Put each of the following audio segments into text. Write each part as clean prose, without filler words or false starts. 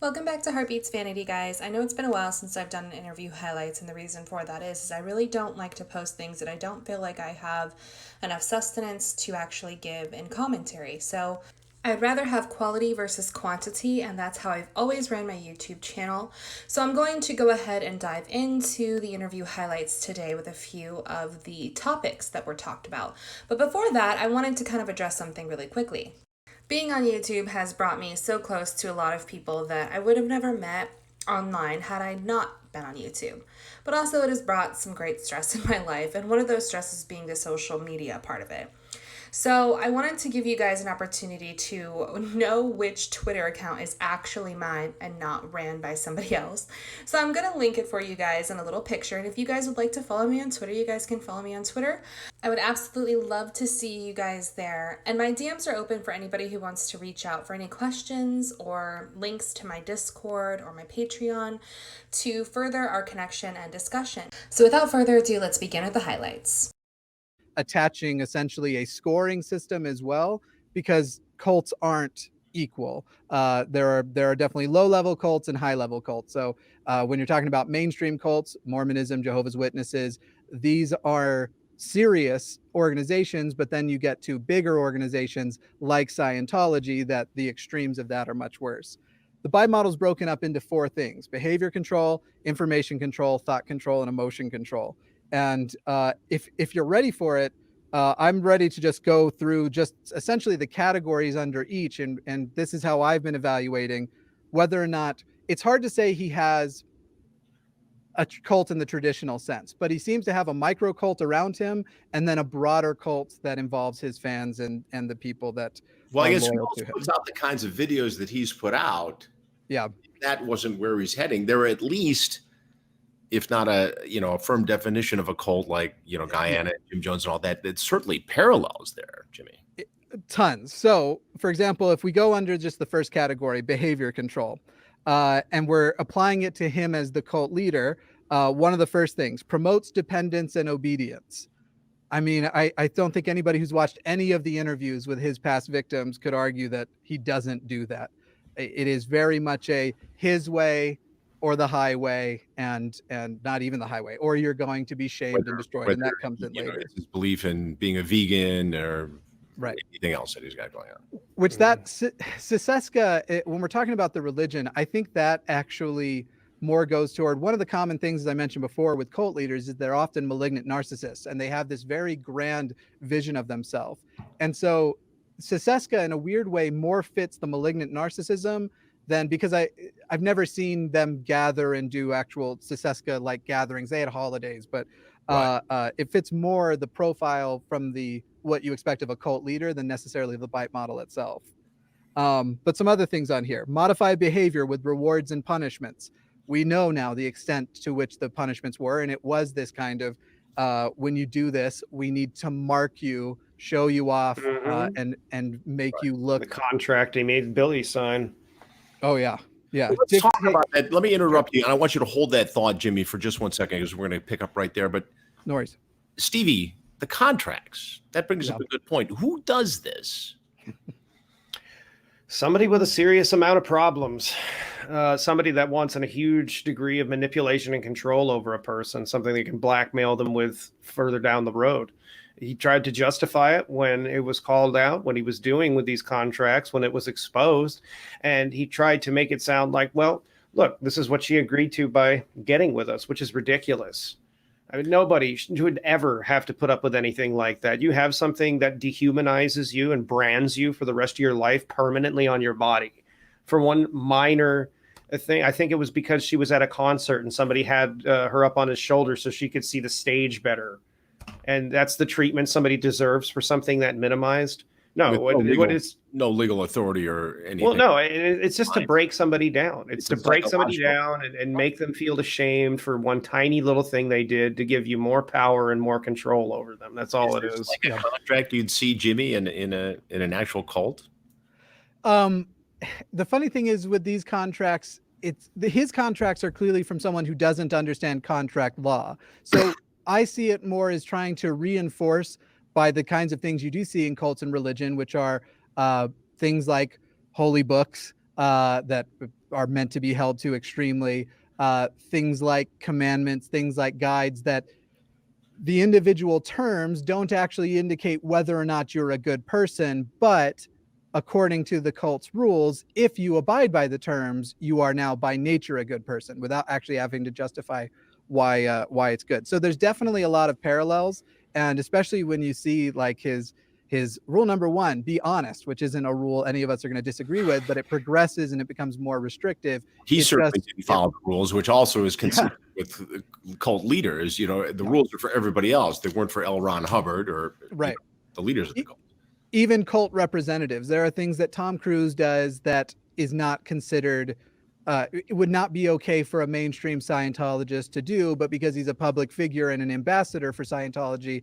Welcome back to HeartBeatsVanity, guys. I know it's been a while since I've done an interview highlights, and the reason for that is I really don't like to post things that I don't feel like I have enough sustenance to actually give in commentary. So I'd rather have quality versus quantity, and that's how I've always ran my YouTube channel. So I'm going to go ahead and dive into the interview highlights today with a few of the topics that were talked about. But before that, I wanted to kind of address something really quickly. Being on YouTube has brought me so close to a lot of people that I would have never met online had I not been on YouTube. But also, it has brought some great stress in my life, and one of those stresses being the social media part of it. So I wanted to give you guys an opportunity to know which Twitter account is actually mine and not ran by somebody else. So I'm going to link it for you guys in a little picture. And if you guys would like to follow me on Twitter, you guys can follow me on Twitter. I would absolutely love to see you guys there. And my DMs are open for anybody who wants to reach out for any questions or links to my Discord or my Patreon to further our connection and discussion. So without further ado, let's begin with the highlights. Attaching essentially a scoring system as well, because cults aren't equal. There are definitely low-level cults and high-level cults. So when you're talking about mainstream cults, Mormonism, Jehovah's Witnesses, these are serious organizations, but then you get to bigger organizations like Scientology that the extremes of that are much worse. The bimodel is broken up into four things: behavior control, information control, thought control, and emotion control. And if you're ready for it, I'm ready to just go through just essentially the categories under each. And this is how I've been evaluating whether or not it's hard to say he has a cult in the traditional sense, but he seems to have a micro cult around him and then a broader cult that involves his fans and the people that Well, I are guess he loyal also to him. puts out the kinds of videos that he's put out. Yeah. That wasn't where he's heading. There were at least, if not a firm definition of a cult like Guyana, Jim Jones, and all that, that certainly parallels there, Jimmy. Tons. So, for example, if we go under just the first category, behavior control, and we're applying it to him as the cult leader, one of the first things: promotes dependence and obedience. I mean, I don't think anybody who's watched any of the interviews with his past victims could argue that he doesn't do that. It is very much a his way or the highway, and not even the highway, or you're going to be shamed and destroyed, and that comes in later. It's his belief in being a vegan or right, anything else that he's got going on. Which that Siseska, when we're talking about the religion, I think that actually more goes toward one of the common things, as I mentioned before, with cult leaders is they're often malignant narcissists, and they have this very grand vision of themselves. And so Siseska, in a weird way, more fits the malignant narcissism than, because I've never seen them gather and do actual Siseska like gatherings. They had holidays, but it fits more the profile from the what you expect of a cult leader than necessarily the bite model itself. But some other things on here: modified behavior with rewards and punishments. We know now the extent to which the punishments were, and it was this kind of when you do this, we need to mark you, show you off, and make you look. The contract he made Billy sign. Oh yeah. Yeah. Well, let's talk about that. Let me interrupt you, and I want you to hold that thought, Jimmy, for just 1 second, because we're going to pick up right there. But no worries. Stevie, the contracts, that brings up a good point. Who does this? Somebody with a serious amount of problems. Somebody that wants a huge degree of manipulation and control over a person, something they can blackmail them with further down the road. He tried to justify it when it was called out, when he was doing with these contracts, when it was exposed. And he tried to make it sound like, well, look, this is what she agreed to by getting with us, which is ridiculous. I mean, nobody should ever have to put up with anything like that. You have something that dehumanizes you and brands you for the rest of your life permanently on your body for one minor thing. I think it was because she was at a concert and somebody had her up on his shoulder so she could see the stage better. And that's the treatment somebody deserves for something that minimized. No, no legal authority or anything. Well, no, it's just to break somebody down. It's to break somebody down and make them feel ashamed for one tiny little thing they did to give you more power and more control over them. That's all it is. Like a contract you'd see, Jimmy, in an actual cult. The funny thing is with these contracts, his contracts are clearly from someone who doesn't understand contract law. So I see it more as trying to reinforce by the kinds of things you do see in cults and religion, which are things like holy books, that are meant to be held to extremely. Things like commandments, things like guides, that the individual terms don't actually indicate whether or not you're a good person, but according to the cult's rules, if you abide by the terms, you are now by nature a good person without actually having to justify why it's good. So there's definitely a lot of parallels, and especially when you see like his rule number 1, be honest, which isn't a rule any of us are going to disagree with, but it progresses and it becomes more restrictive. He It's certainly just, didn't follow the rules, which also is consistent with cult leaders. The rules are for everybody else. They weren't for L. Ron Hubbard or right. The leaders of the cult. Even cult representatives. There are things that Tom Cruise does that is not considered, it would not be okay for a mainstream Scientologist to do, but because he's a public figure and an ambassador for Scientology,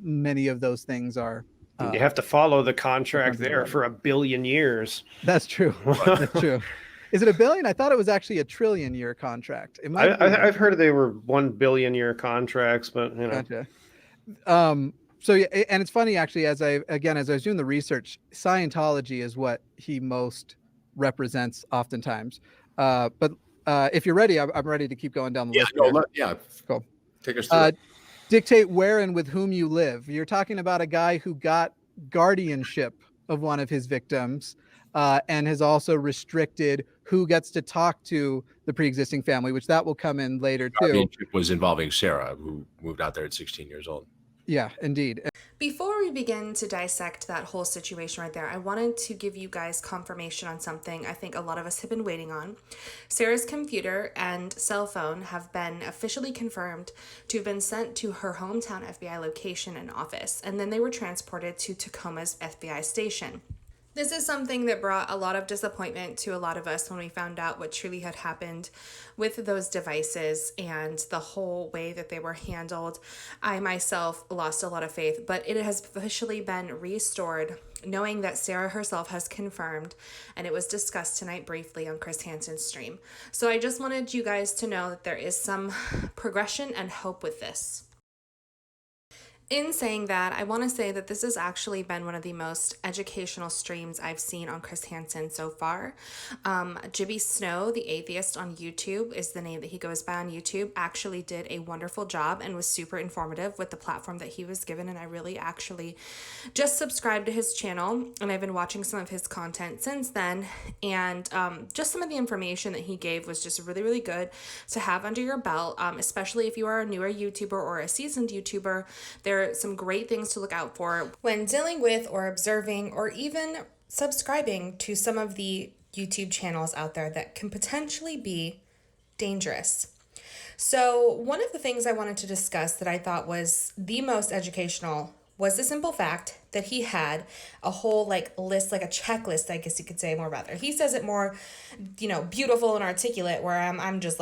many of those things are. You have to follow the contract there for 1 billion years. That's true. That's true. Is it 1 billion? I thought it was actually a 1 trillion year contract. It might I've heard they were 1 billion year contracts, but Gotcha. So yeah, and it's funny actually, as I was doing the research, Scientology is what he most represents oftentimes. But if you're ready, I'm ready to keep going down the list. Cool. Take us through. Dictate where and with whom you live. You're talking about a guy who got guardianship of one of his victims, and has also restricted who gets to talk to the pre-existing family, which that will come in later too. Guardianship was involving Sarah, who moved out there at 16 years old. Yeah, indeed. Before we begin to dissect that whole situation right there, I wanted to give you guys confirmation on something I think a lot of us have been waiting on. Sarah's computer and cell phone have been officially confirmed to have been sent to her hometown FBI location and office, and then they were transported to Tacoma's FBI station. This is something that brought a lot of disappointment to a lot of us when we found out what truly had happened with those devices and the whole way that they were handled. I myself lost a lot of faith, but it has officially been restored, knowing that Sarah herself has confirmed, and it was discussed tonight briefly on ChrisHansen's stream. So I just wanted you guys to know that there is some progression and hope with this. In saying that, I want to say that this has actually been one of the most educational streams I've seen on ChrisHansen so far. Jibby Snow, the Atheist on YouTube, is the name that he goes by on YouTube, actually did a wonderful job and was super informative with the platform that he was given, and I really actually just subscribed to his channel, and I've been watching some of his content since then, and just some of the information that he gave was just really, really good to have under your belt, especially if you are a newer YouTuber or a seasoned YouTuber. There are some great things to look out for when dealing with or observing or even subscribing to some of the YouTube channels out there that can potentially be dangerous. So one of the things I wanted to discuss that I thought was the most educational was the simple fact that he had a whole list, like a checklist, I guess you could say, more rather. He says it more, beautiful and articulate, where I'm just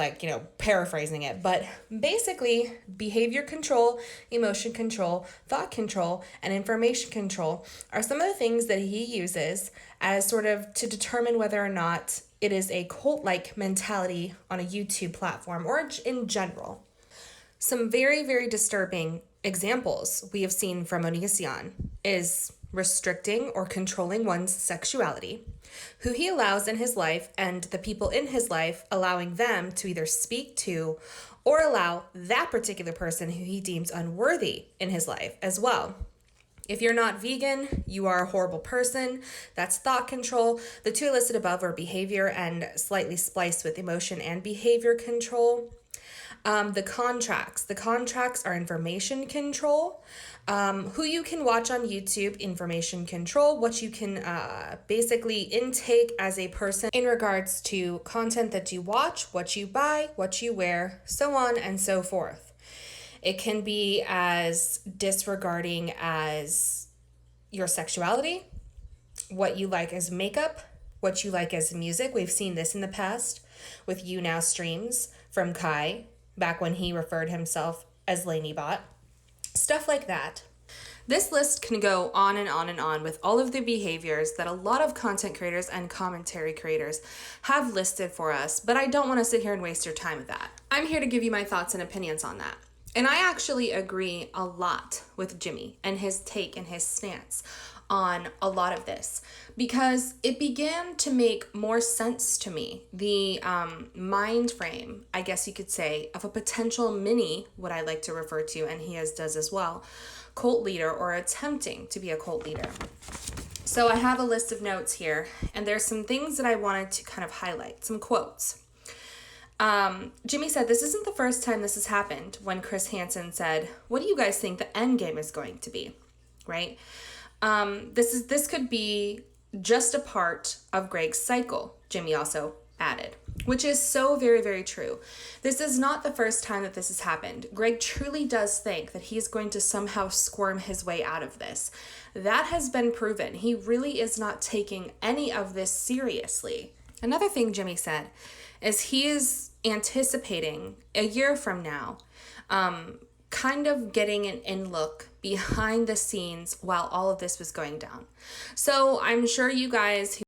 paraphrasing it. But basically, behavior control, emotion control, thought control, and information control are some of the things that he uses as sort of to determine whether or not it is a cult-like mentality on a YouTube platform or in general. Some very, very disturbing examples we have seen from Onision is restricting or controlling one's sexuality, who he allows in his life, and the people in his life allowing them to either speak to or allow that particular person who he deems unworthy in his life as well. If you're not vegan, you are a horrible person. That's thought control. The two listed above are behavior and slightly spliced with emotion and behavior control. The contracts are information control. Who you can watch on YouTube, information control. What you can basically intake as a person in regards to content that you watch, what you buy, what you wear, so on and so forth. It can be as disregarding as your sexuality, what you like as makeup, what you like as music. We've seen this in the past with You Now streams from Kai, back when he referred himself as Lanybot. Stuff like that. This list can go on and on and on with all of the behaviors that a lot of content creators and commentary creators have listed for us, but I don't want to sit here and waste your time with that. I'm here to give you my thoughts and opinions on that. And I actually agree a lot with Jimmy and his take and his stance on a lot of this because it began to make more sense to me. The mind frame, I guess you could say, of a potential mini, what I like to refer to, and he does as well, cult leader or attempting to be a cult leader. So I have a list of notes here, and there's some things that I wanted to kind of highlight, some quotes. Jimmy said, this isn't the first time this has happened, when ChrisHansen said, what do you guys think the endgame is going to be, right? This could be just a part of Greg's cycle, Jimmy also added, which is so very, very true. This is not the first time that this has happened. Greg truly does think that he's going to somehow squirm his way out of this. That has been proven. He really is not taking any of this seriously. Another thing Jimmy said is he is anticipating a year from now, kind of getting an in-look behind the scenes while all of this was going down. So I'm sure you guys who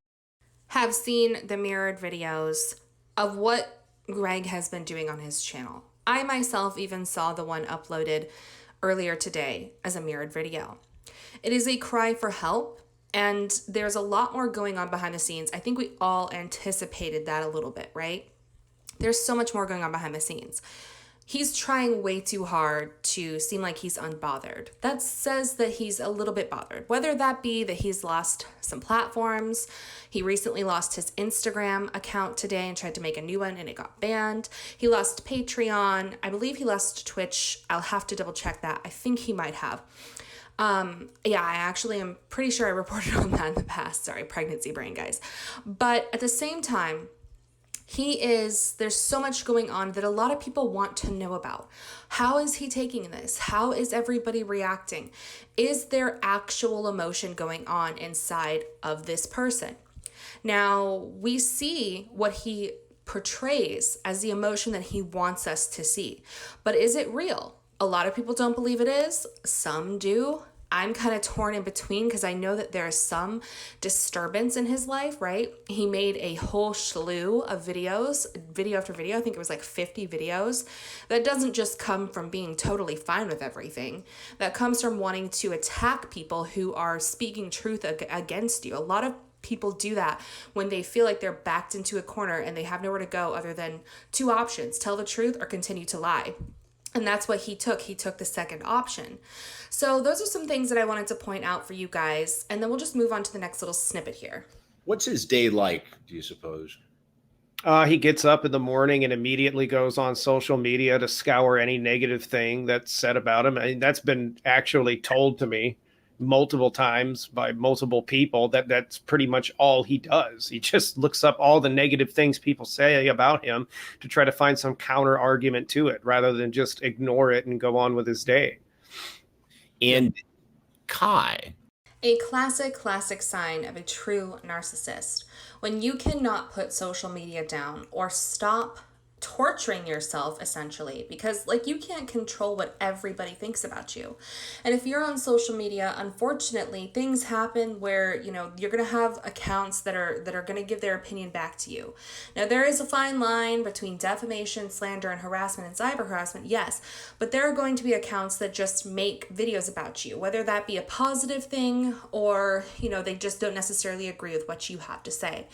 have seen the mirrored videos of what Greg has been doing on his channel. I myself even saw the one uploaded earlier today as a mirrored video. It is a cry for help, and there's a lot more going on behind the scenes. I think we all anticipated that a little bit, right? There's so much more going on behind the scenes. He's trying way too hard to seem like he's unbothered. That says that he's a little bit bothered, whether that be that he's lost some platforms. He recently lost his Instagram account today and tried to make a new one and it got banned. He lost Patreon. I believe he lost Twitch. I'll have to double check that. I think he might have. Yeah, I actually am pretty sure I reported on that in the past. Sorry, pregnancy brain, guys. But at the same time, there's so much going on that a lot of people want to know about. How is he taking this? How is everybody reacting? Is there actual emotion going on inside of this person? Now, we see what he portrays as the emotion that he wants us to see, but is it real? A lot of people don't believe it is. Some do. I'm kind of torn in between because I know that there is some disturbance in his life, right? He made a whole slew of videos, video after video. I think it was like 50 videos. That doesn't just come from being totally fine with everything. That comes from wanting to attack people who are speaking truth against you. A lot of people do that when they feel like they're backed into a corner and they have nowhere to go other than two options: tell the truth or continue to lie. And that's what he took. He took the second option. So those are some things that I wanted to point out for you guys. And then we'll just move on to the next little snippet here. What's his day like, do you suppose? He gets up in the morning and immediately goes on social media to scour any negative thing that's said about him. I mean, that's been actually told to me multiple times by multiple people that's pretty much all he does. He just looks up all the negative things people say about him to try to find some counter argument to it rather than just ignore it and go on with his day. And Kai. A classic sign of a true narcissist. When you cannot put social media down or stop torturing yourself, essentially, because like you can't control what everybody thinks about you. And if you're on social media, unfortunately, things happen where, you know, you're going to have accounts that are going to give their opinion back to you. Now, there is a fine line between defamation, slander, and harassment and cyber harassment, yes, but there are going to be accounts that just make videos about you, whether that be a positive thing or, you know, they just don't necessarily agree with what you have to say.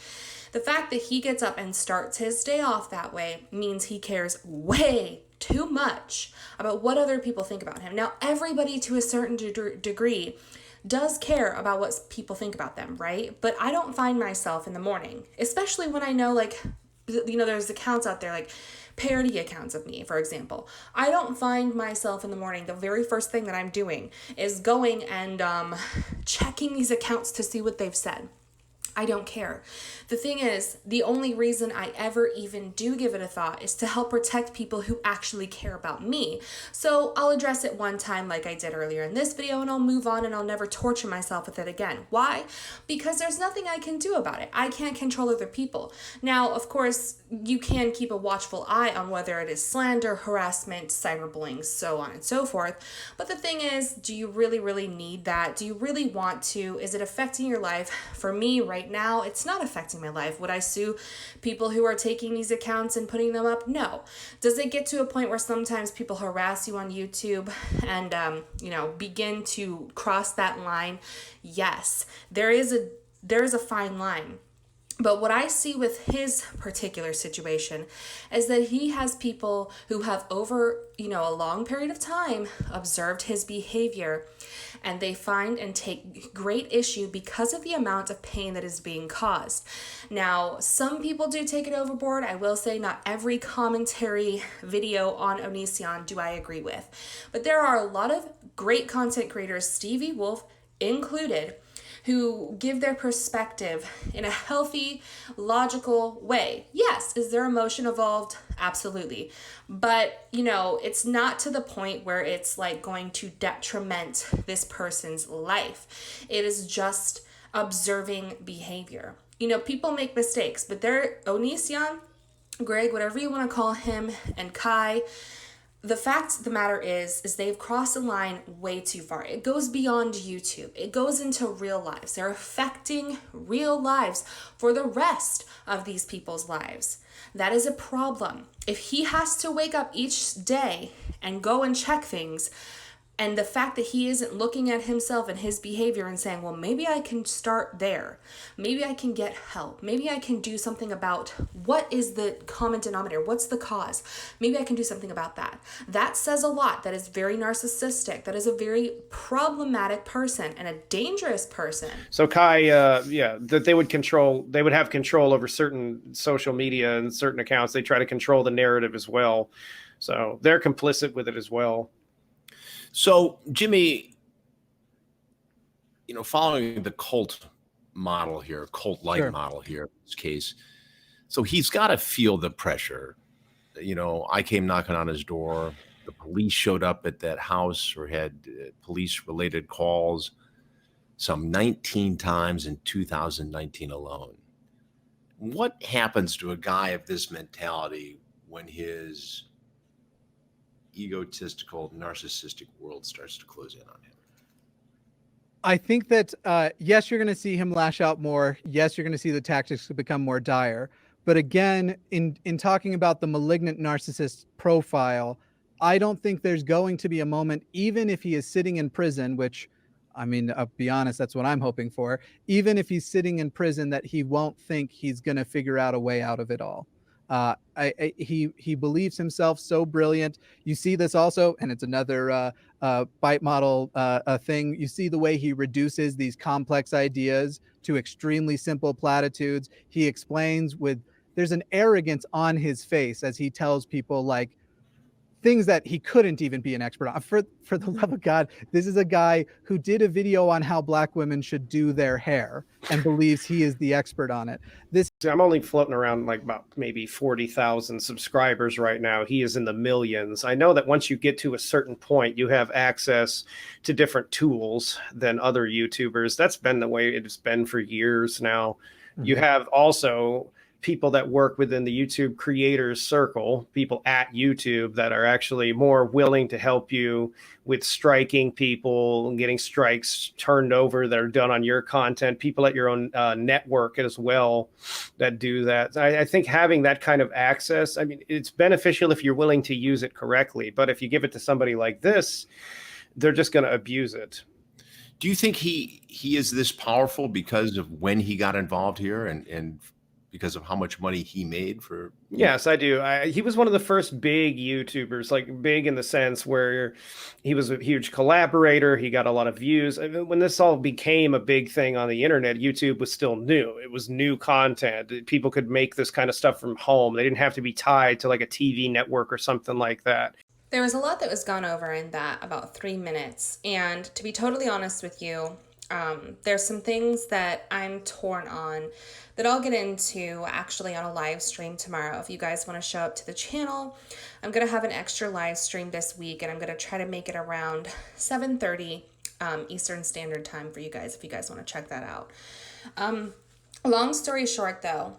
The fact that he gets up and starts his day off that way means he cares way too much about what other people think about him. Now, everybody to a certain degree does care about what people think about them, right? But I don't find myself in the morning, especially when I know, like, you know, there's accounts out there, like parody accounts of me, for example. I don't find myself in the morning, the very first thing that I'm doing is going and checking these accounts to see what they've said. I don't care. The thing is, the only reason I ever even do give it a thought is to help protect people who actually care about me. So I'll address it one time like I did earlier in this video, and I'll move on and I'll never torture myself with it again. Why? Because there's nothing I can do about it. I can't control other people. Now, of course, you can keep a watchful eye on whether it is slander, harassment, cyberbullying, so on and so forth. But the thing is, do you really need that? Do you really want to? Is it affecting your life? For me right right now, it's not affecting my life. Would I sue people who are taking these accounts and putting them up? No. Does it get to a point where sometimes people harass you on YouTube and, begin to cross that line? Yes. There is a fine line. But what I see with his particular situation is that he has people who have over, a long period of time observed his behavior, and they find and take great issue because of the amount of pain that is being caused. Now, some people do take it overboard. I will say not every commentary video on Onision do I agree with. But there are a lot of great content creators, Stevie Wolfe included, who give their perspective in a healthy, logical way. Yes, is their emotion evolved? Absolutely. But, it's not to the point where it's like going to detriment this person's life. It is just observing behavior. People make mistakes, but they're Onision, Greg, whatever you want to call him, and Kai, the fact of the matter is they've crossed the line way too far. It goes beyond YouTube. It goes into real lives. They're affecting real lives for the rest of these people's lives. That is a problem. If he has to wake up each day and go and check things, and the fact that he isn't looking at himself and his behavior and saying, well, maybe I can start there. Maybe I can get help. Maybe I can do something about what is the common denominator? What's the cause? Maybe I can do something about that. That says a lot. That is very narcissistic. That is a very problematic person and a dangerous person. So Kai, that they would have control over certain social media and certain accounts. They try to control the narrative as well. So they're complicit with it as well. So, Jimmy, following the cult model here, cult-like model here in this case, so he's got to feel the pressure. I came knocking on his door. The police showed up at that house or had police-related calls some 19 times in 2019 alone. What happens to a guy of this mentality when his egotistical, narcissistic world starts to close in on him? I think that, yes, you're going to see him lash out more. Yes, you're going to see the tactics become more dire. But again, in talking about the malignant narcissist profile, I don't think there's going to be a moment, even if he is sitting in prison, which, I'll be honest, that's what I'm hoping for. Even if he's sitting in prison, that he won't think he's going to figure out a way out of it all. He believes himself so brilliant. You see this also, and it's another bite model thing. You see the way he reduces these complex ideas to extremely simple platitudes. He explains there's an arrogance on his face as he tells people like things that he couldn't even be an expert on. For the love of God, this is a guy who did a video on how black women should do their hair and believes he is the expert on it. I'm only floating around like about maybe 40,000 subscribers right now. He is in the millions. I know that once you get to a certain point, you have access to different tools than other YouTubers. That's been the way it's been for years now. Mm-hmm. You have also people that work within the YouTube creators circle, people at YouTube that are actually more willing to help you with striking people and getting strikes turned over that are done on your content, people at your own network as well that do that. I think having that kind of access, it's beneficial if you're willing to use it correctly. But if you give it to somebody like this, they're just going to abuse it. Do you think he is this powerful because of when he got involved here and because of how much money he made for? Yes, I do. He was one of the first big YouTubers, like big in the sense where he was a huge collaborator. He got a lot of views. When this all became a big thing on the internet, YouTube was still new. It was new content. People could make this kind of stuff from home. They didn't have to be tied to like a TV network or something like that. There was a lot that was gone over in that about 3 minutes. And to be totally honest with you, there's some things that I'm torn on that I'll get into actually on a live stream tomorrow. If you guys want to show up to the channel, I'm going to have an extra live stream this week, and I'm going to try to make it around 7:30 Eastern Standard Time for you guys if you guys want to check that out. Long story short, though,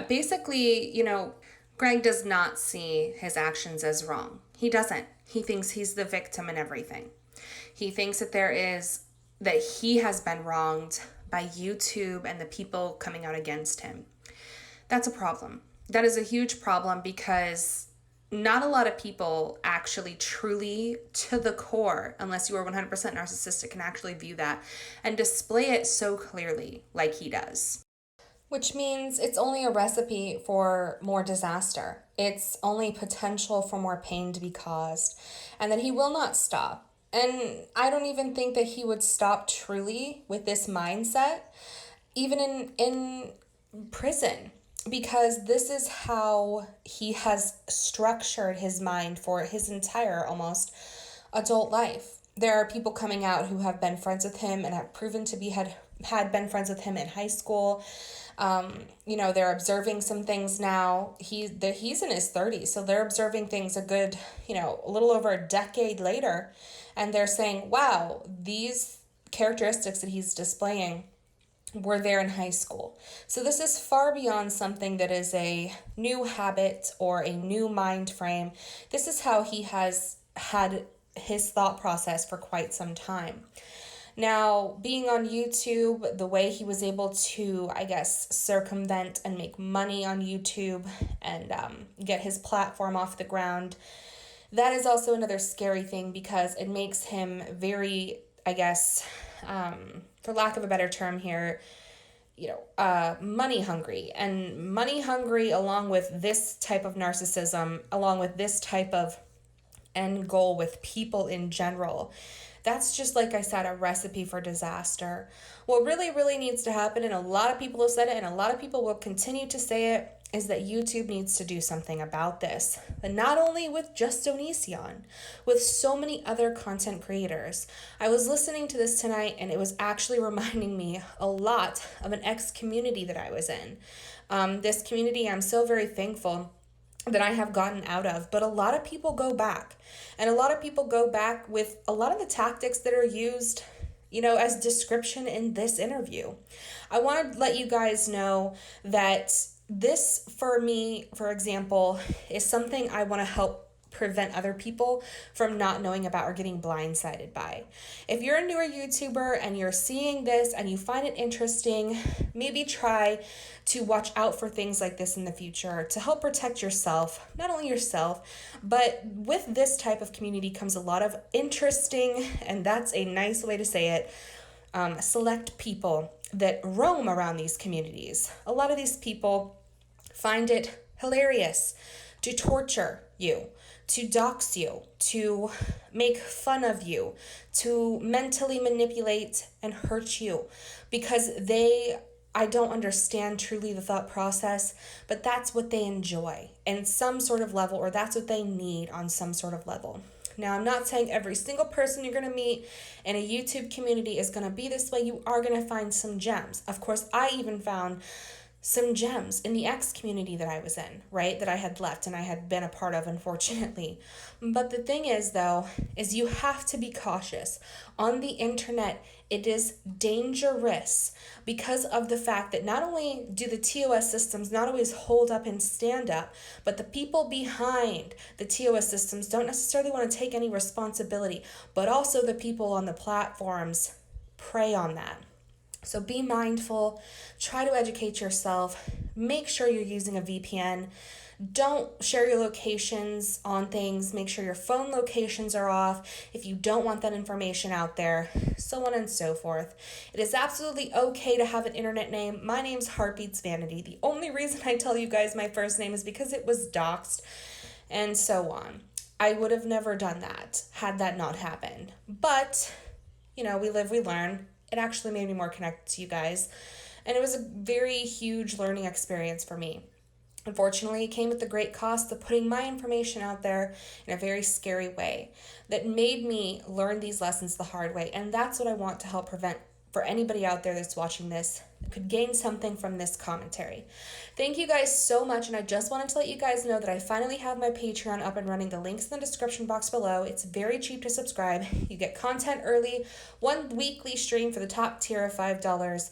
basically, Greg does not see his actions as wrong. He doesn't. He thinks he's the victim in everything. He thinks that he has been wronged by YouTube and the people coming out against him. That's a problem. That is a huge problem because not a lot of people actually truly to the core, unless you are 100% narcissistic, can actually view that and display it so clearly like he does. Which means it's only a recipe for more disaster. It's only potential for more pain to be caused, and that he will not stop. And I don't even think that he would stop truly with this mindset, even in prison, because this is how he has structured his mind for his entire almost adult life. There are people coming out who have been friends with him and have proven to be had been friends with him in high school. They're observing some things now. He's in his 30s, so they're observing things a good, a little over a decade later, and they're saying, wow, these characteristics that he's displaying were there in high school. So this is far beyond something that is a new habit or a new mind frame. This is how he has had his thought process for quite some time. Now, being on YouTube, the way he was able to, I guess, circumvent and make money on YouTube and get his platform off the ground, that is also another scary thing because it makes him very, I guess, for lack of a better term here, money hungry. And money hungry along with this type of narcissism, along with this type of end goal with people in general, that's just, like I said, a recipe for disaster. What really, really needs to happen, and a lot of people have said it, and a lot of people will continue to say it, is that YouTube needs to do something about this. And not only with just Onision, with so many other content creators. I was listening to this tonight, and it was actually reminding me a lot of an ex-community that I was in. This community, I'm so very thankful that I have gotten out of, but a lot of people go back, and a lot of people go back with a lot of the tactics that are used, as description in this interview. I want to let you guys know that this, for me, for example, is something I want to help prevent other people from not knowing about or getting blindsided by. If you're a newer YouTuber and you're seeing this and you find it interesting, maybe try to watch out for things like this in the future to help protect yourself, not only yourself, but with this type of community comes a lot of interesting, and that's a nice way to say it, select people that roam around these communities. A lot of these people find it hilarious to torture you, to dox you, to make fun of you, to mentally manipulate and hurt you because I don't understand truly the thought process, but that's what they enjoy in some sort of level, or that's what they need on some sort of level. Now, I'm not saying every single person you're going to meet in a YouTube community is going to be this way. You are going to find some gems. Of course, I even found some gems in the X community that I was in, right? That I had left and I had been a part of, unfortunately. But the thing is, though, is you have to be cautious. On the internet, it is dangerous because of the fact that not only do the TOS systems not always hold up and stand up, but the people behind the TOS systems don't necessarily want to take any responsibility, but also the people on the platforms prey on that. So be mindful, try to educate yourself, make sure you're using a VPN, don't share your locations on things, make sure your phone locations are off if you don't want that information out there, so on and so forth. It is absolutely okay to have an internet name. My name's HeartBeatsVanity. The only reason I tell you guys my first name is because it was doxed and so on. I would have never done that had that not happened. But, we live, we learn. It actually made me more connected to you guys. And it was a very huge learning experience for me. Unfortunately, it came at the great cost of putting my information out there in a very scary way that made me learn these lessons the hard way. And that's what I want to help prevent for anybody out there that's watching this that could gain something from this commentary. Thank you guys so much, and I just wanted to let you guys know that I finally have my Patreon up and running. The link's in the description box below. It's very cheap to subscribe. You get content early, one weekly stream for the top tier of $5.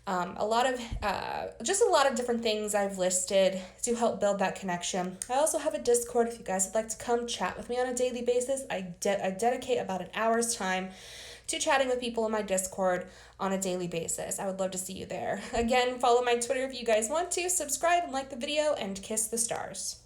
A lot of different things I've listed to help build that connection. I also have a Discord if you guys would like to come chat with me on a daily basis. I dedicate about an hour's time to chatting with people in my Discord on a daily basis. I would love to see you there. Again, follow my Twitter if you guys want to, subscribe and like the video, and kiss the stars.